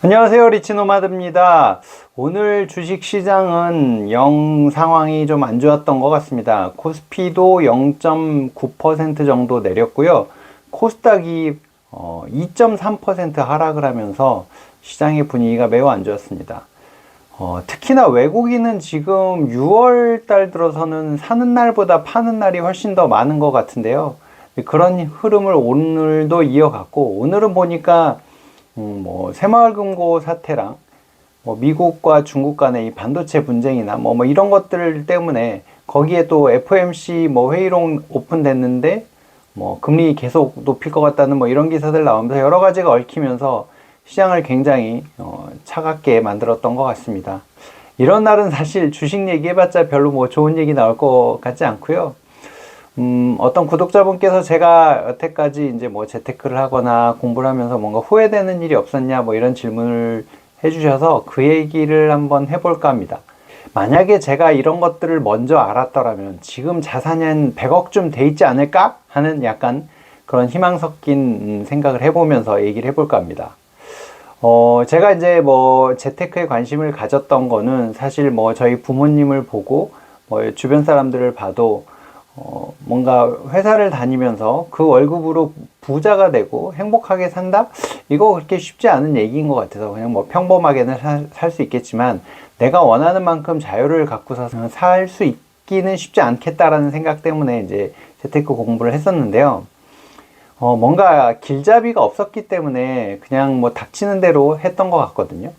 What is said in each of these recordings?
안녕하세요, 리치노마드입니다. 오늘 주식시장은 영 상황이 좀 안 좋았던 것 같습니다. 코스피도 0.9% 정도 내렸고요. 코스닥이 2.3% 하락을 하면서 시장의 분위기가 매우 안 좋았습니다. 특히나 외국인은 지금 6월 달 들어서는 사는 날보다 파는 날이 훨씬 더 많은 것 같은데요. 그런 흐름을 오늘도 이어갔고, 오늘은 보니까 새마을금고 사태랑 미국과 중국 간의 이 반도체 분쟁이나 이런 것들 때문에 거기에 또 FOMC 회의록 오픈됐는데 금리 계속 높일 것 같다는 이런 기사들 나오면서 여러 가지가 얽히면서 시장을 굉장히 차갑게 만들었던 것 같습니다. 이런 날은 사실 주식 얘기해봤자 별로 좋은 얘기 나올 것 같지 않고요. 어떤 구독자분께서 제가 여태까지 이제 재테크를 하거나 공부를 하면서 뭔가 후회되는 일이 없었냐 이런 질문을 해주셔서 그 얘기를 한번 해볼까 합니다. 만약에 제가 이런 것들을 먼저 알았더라면 지금 자산이 한 100억쯤 돼 있지 않을까 하는 약간 그런 희망 섞인 생각을 해보면서 얘기를 해볼까 합니다. 제가 이제 재테크에 관심을 가졌던 거는 사실 저희 부모님을 보고 주변 사람들을 봐도 뭔가 회사를 다니면서 그 월급으로 부자가 되고 행복하게 산다? 이거 그렇게 쉽지 않은 얘기인 것 같아서 그냥 평범하게는 살 수 있겠지만 내가 원하는 만큼 자유를 갖고서 살 수 있기는 쉽지 않겠다라는 생각 때문에 이제 재테크 공부를 했었는데요. 뭔가 길잡이가 없었기 때문에 그냥 닥치는 대로 했던 것 같거든요.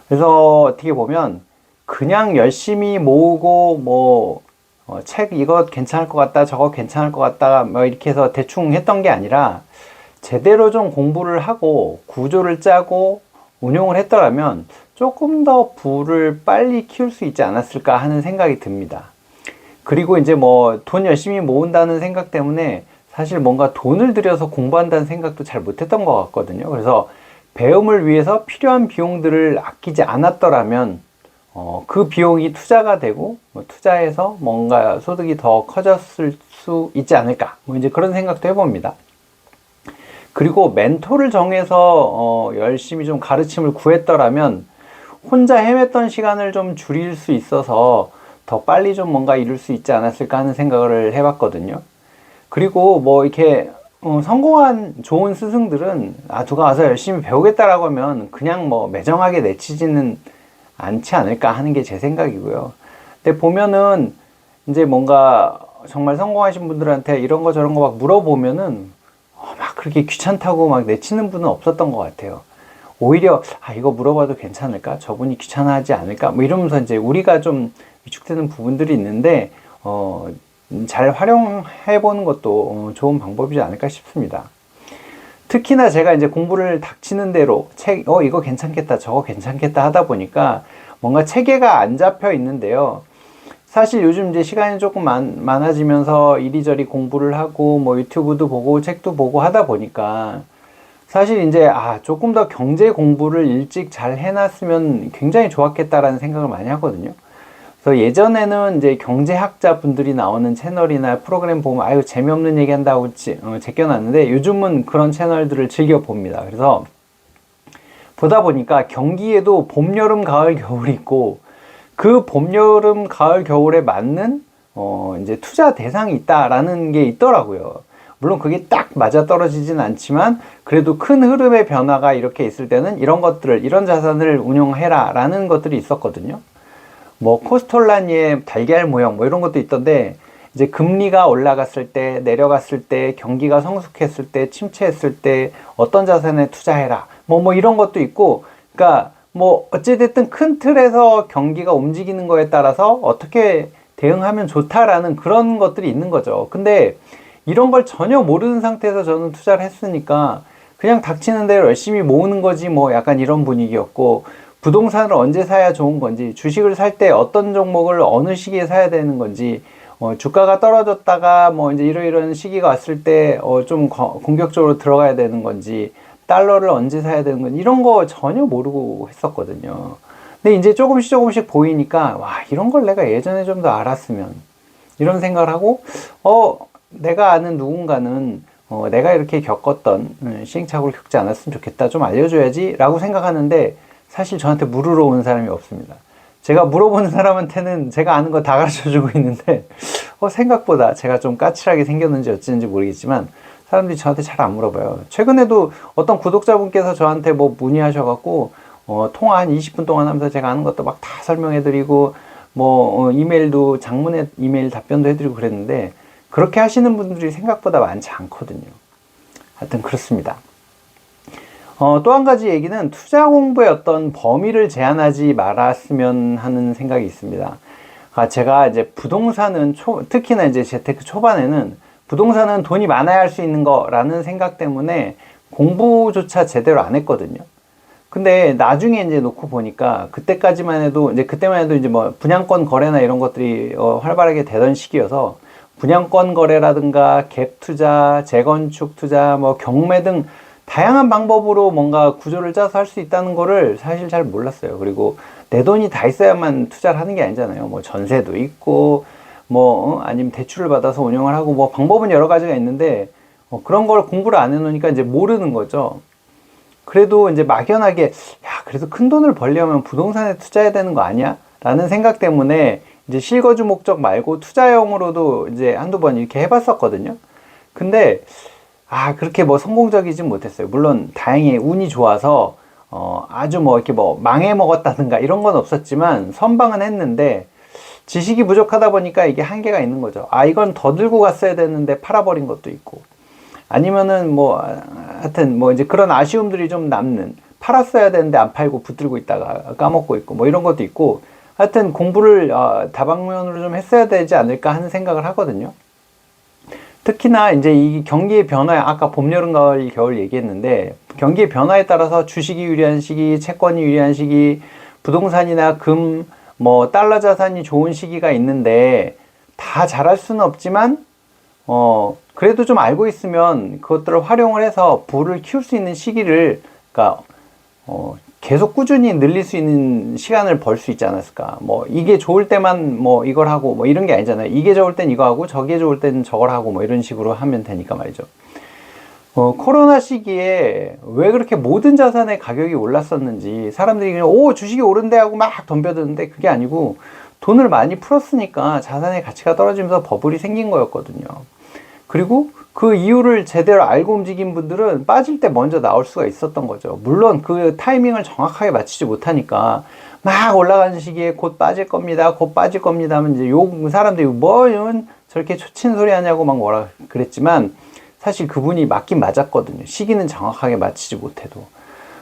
그래서 어떻게 보면 그냥 열심히 모으고 책 이거 괜찮을 것 같다 저거 괜찮을 것 같다 이렇게 해서 대충 했던 게 아니라 제대로 좀 공부를 하고 구조를 짜고 운용을 했더라면 조금 더 부를 빨리 키울 수 있지 않았을까 하는 생각이 듭니다. 그리고 이제 돈 열심히 모은다는 생각 때문에 사실 뭔가 돈을 들여서 공부한다는 생각도 잘 못했던 것 같거든요. 그래서 배움을 위해서 필요한 비용들을 아끼지 않았더라면 그 비용이 투자가 되고 투자해서 뭔가 소득이 더 커졌을 수 있지 않을까 이제 그런 생각도 해봅니다. 그리고 멘토를 정해서 열심히 좀 가르침을 구했더라면 혼자 헤맸던 시간을 좀 줄일 수 있어서 더 빨리 좀 뭔가 이룰 수 있지 않았을까 하는 생각을 해봤거든요. 그리고 이렇게 성공한 좋은 스승들은 누가 와서 열심히 배우겠다라고 하면 그냥 매정하게 내치지는 않지 않을까 하는 게 제 생각이고요. 근데 보면은 이제 뭔가 정말 성공하신 분들한테 이런 거 저런 거 물어보면은 막 그렇게 귀찮다고 내치는 분은 없었던 것 같아요. 오히려 이거 물어봐도 괜찮을까? 저분이 귀찮아하지 않을까? 이러면서 이제 우리가 좀 위축되는 부분들이 있는데 잘 활용해 보는 것도 좋은 방법이지 않을까 싶습니다. 특히나 제가 이제 공부를 닥치는 대로 이거 괜찮겠다 저거 괜찮겠다 하다 보니까 뭔가 체계가 안 잡혀 있는데요. 사실 요즘 이제 시간이 조금 많아지면서 이리저리 공부를 하고 유튜브도 보고 책도 보고 하다 보니까 사실 이제 조금 더 경제 공부를 일찍 잘 해놨으면 굉장히 좋았겠다라는 생각을 많이 하거든요. 그래서 예전에는 이제 경제학자 분들이 나오는 채널이나 프로그램 보면 재미없는 얘기 한다고 제껴놨는데 요즘은 그런 채널들을 즐겨 봅니다. 그래서 보다 보니까 경기에도 봄, 여름, 가을, 겨울이 있고 그 봄, 여름, 가을, 겨울에 맞는 이제 투자 대상이 있다라는 게 있더라고요. 물론 그게 딱 맞아 떨어지진 않지만 그래도 큰 흐름의 변화가 이렇게 있을 때는 이런 자산을 운용해라 라는 것들이 있었거든요. 코스톨라니의 달걀 모형 이런 것도 있던데 이제 금리가 올라갔을 때 내려갔을 때 경기가 성숙했을 때 침체했을 때 어떤 자산에 투자해라 이런 것도 있고 그러니까 어찌됐든 큰 틀에서 경기가 움직이는 거에 따라서 어떻게 대응하면 좋다라는 그런 것들이 있는 거죠. 근데 이런 걸 전혀 모르는 상태에서 저는 투자를 했으니까 그냥 닥치는 대로 열심히 모으는 거지 약간 이런 분위기였고 부동산을 언제 사야 좋은 건지 주식을 살 때 어떤 종목을 어느 시기에 사야 되는 건지 주가가 떨어졌다가 이제 이런 시기가 왔을 때 좀 공격적으로 들어가야 되는 건지 달러를 언제 사야 되는 건지 이런 거 전혀 모르고 했었거든요. 근데 이제 조금씩 보이니까 이런 걸 내가 예전에 좀 더 알았으면 이런 생각을 하고 내가 아는 누군가는 내가 이렇게 겪었던 시행착오를 겪지 않았으면 좋겠다, 좀 알려줘야지 라고 생각하는데, 사실 저한테 물으러 오는 사람이 없습니다. 제가 물어보는 사람한테는 제가 아는 거 다 가르쳐 주고 있는데 생각보다 제가 좀 까칠하게 생겼는지 어찌는지 모르겠지만 사람들이 저한테 잘 안 물어봐요. 최근에도 어떤 구독자분께서 저한테 뭐 문의하셔갖고 통화 한 20분 동안 하면서 제가 아는 것도 막 다 설명해드리고 이메일도 장문의 이메일 답변도 해드리고 그랬는데, 그렇게 하시는 분들이 생각보다 많지 않거든요. 하여튼 그렇습니다. 또 한 가지 얘기는 투자 공부의 어떤 범위를 제한하지 말았으면 하는 생각이 있습니다. 제가 이제 부동산은 특히나 이제 재테크 초반에는 부동산은 돈이 많아야 할 수 있는 거라는 생각 때문에 공부조차 제대로 안 했거든요. 근데 나중에 이제 놓고 보니까 그때만 해도 이제 뭐 분양권 거래나 이런 것들이 활발하게 되던 시기여서 분양권 거래라든가 갭 투자, 재건축 투자, 뭐 경매 등 다양한 방법으로 뭔가 구조를 짜서 할 수 있다는 거를 사실 잘 몰랐어요. 그리고 내 돈이 다 있어야만 투자를 하는 게 아니잖아요. 뭐 전세도 있고, 아니면 대출을 받아서 운영을 하고, 뭐 방법은 여러 가지가 있는데, 그런 걸 공부를 안 해놓으니까 이제 모르는 거죠. 그래도 이제 막연하게, 그래도 큰 돈을 벌려면 부동산에 투자해야 되는 거 아니야? 라는 생각 때문에 이제 실거주 목적 말고 투자용으로도 이제 한두 번 이렇게 해봤었거든요. 근데, 그렇게 뭐 성공적이진 못했어요. 물론 다행히 운이 좋아서 아주 뭐 이렇게 뭐 망해 먹었다든가 이런 건 없었지만 선방은 했는데, 지식이 부족하다 보니까 이게 한계가 있는 거죠. 이건 더 들고 갔어야 되는데 팔아버린 것도 있고, 아니면은 하여튼 이제 그런 아쉬움들이 좀 남는, 팔았어야 되는데 안 팔고 붙들고 있다가 까먹고 있고 뭐 이런 것도 있고, 하여튼 공부를 다방면으로 좀 했어야 되지 않을까 하는 생각을 하거든요. 특히나 이제 이 경기의 변화, 아까 봄, 여름, 가을, 겨울 얘기했는데, 경기의 변화에 따라서 주식이 유리한 시기, 채권이 유리한 시기, 부동산이나 금, 달러 자산이 좋은 시기가 있는데, 다 잘할 수는 없지만, 그래도 좀 알고 있으면 그것들을 활용을 해서 부를 키울 수 있는 시기를, 그러니까, 계속 꾸준히 늘릴 수 있는 시간을 벌 수 있지 않았을까. 이게 좋을 때만 이걸 하고 이런 게 아니잖아요. 이게 좋을 땐 이거 하고 저게 좋을 땐 저걸 하고 이런 식으로 하면 되니까 말이죠. 코로나 시기에 왜 그렇게 모든 자산의 가격이 올랐었는지 사람들이 그냥 주식이 오른대 하고 막 덤벼드는데, 그게 아니고 돈을 많이 풀었으니까 자산의 가치가 떨어지면서 버블이 생긴 거였거든요. 그리고 그 이유를 제대로 알고 움직인 분들은 빠질 때 먼저 나올 수가 있었던 거죠. 물론 그 타이밍을 정확하게 맞추지 못하니까 막 올라가는 시기에 곧 빠질 겁니다, 곧 빠질 겁니다 하면 이제 사람들이 저렇게 초친 소리 하냐고 막 뭐라 그랬지만, 사실 그분이 맞긴 맞았거든요. 시기는 정확하게 맞추지 못해도.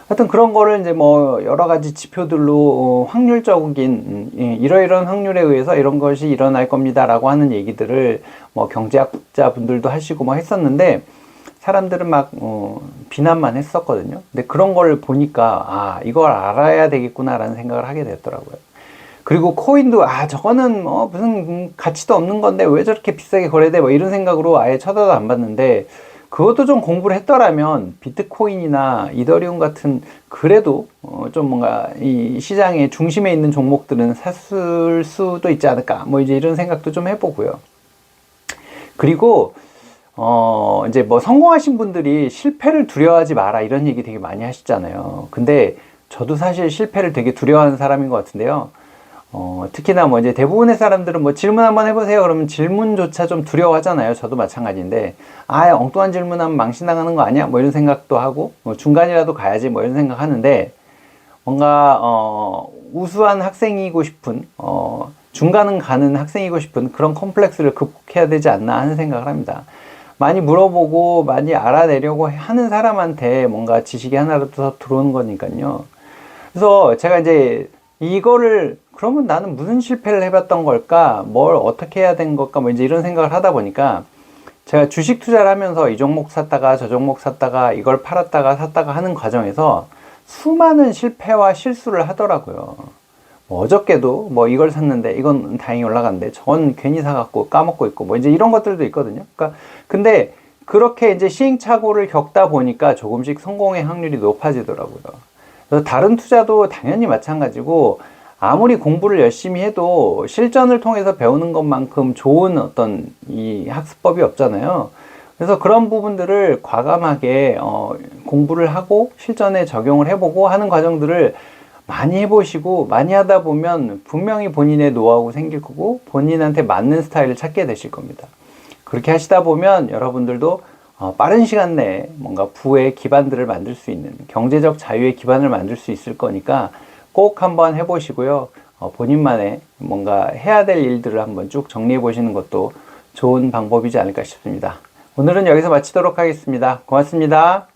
하여튼 그런 거를 이제 여러 가지 지표들로 확률적인 이러이러한 확률에 의해서 이런 것이 일어날 겁니다라고 하는 얘기들을 경제학자분들도 하시고 했었는데, 사람들은 막 비난만 했었거든요. 근데 그런 걸 보니까 이걸 알아야 되겠구나라는 생각을 하게 됐더라고요. 그리고 코인도 저거는 무슨 가치도 없는 건데 왜 저렇게 비싸게 거래돼 이런 생각으로 아예 쳐다도 안 봤는데, 그것도 좀 공부를 했더라면 비트코인이나 이더리움 같은 그래도 좀 뭔가 이 시장의 중심에 있는 종목들은 샀을 수도 있지 않을까 이제 이런 생각도 좀 해보고요. 그리고 이제 성공하신 분들이 실패를 두려워하지 마라 이런 얘기 되게 많이 하시잖아요. 근데 저도 사실 실패를 되게 두려워하는 사람인 것 같은데요. 특히나 이제 대부분의 사람들은 질문 한번 해보세요 그러면 질문조차 좀 두려워하잖아요. 저도 마찬가지인데, 엉뚱한 질문하면 망신당하는 거 아니야? 이런 생각도 하고, 중간이라도 가야지 이런 생각 하는데, 뭔가 우수한 학생이고 싶은, 중간은 가는 학생이고 싶은 그런 컴플렉스를 극복해야 되지 않나 하는 생각을 합니다. 많이 물어보고 많이 알아내려고 하는 사람한테 뭔가 지식이 하나라도 더 들어오는 거니까요. 그래서 제가 이제 이거를 그러면 나는 무슨 실패를 해봤던 걸까? 뭘 어떻게 해야 된 걸까? 이제 이런 생각을 하다 보니까, 제가 주식 투자를 하면서 이 종목 샀다가 저 종목 샀다가 이걸 팔았다가 샀다가 하는 과정에서 수많은 실패와 실수를 하더라고요. 어저께도 이걸 샀는데 이건 다행히 올라갔는데 저건 괜히 사갖고 까먹고 있고 이제 이런 것들도 있거든요. 그러니까 근데 그렇게 이제 시행착오를 겪다 보니까 조금씩 성공의 확률이 높아지더라고요. 그래서 다른 투자도 당연히 마찬가지고, 아무리 공부를 열심히 해도 실전을 통해서 배우는 것만큼 좋은 어떤 이 학습법이 없잖아요. 그래서 그런 부분들을 과감하게 공부를 하고 실전에 적용을 해보고 하는 과정들을 많이 해보시고 많이 하다 보면 분명히 본인의 노하우가 생길 거고 본인한테 맞는 스타일을 찾게 되실 겁니다. 그렇게 하시다 보면 여러분들도 빠른 시간 내에 뭔가 부의 기반들을 만들 수 있는 경제적 자유의 기반을 만들 수 있을 거니까 꼭 한번 해보시고요. 본인만의 뭔가 해야 될 일들을 한번 쭉 정리해 보시는 것도 좋은 방법이지 않을까 싶습니다. 오늘은 여기서 마치도록 하겠습니다. 고맙습니다.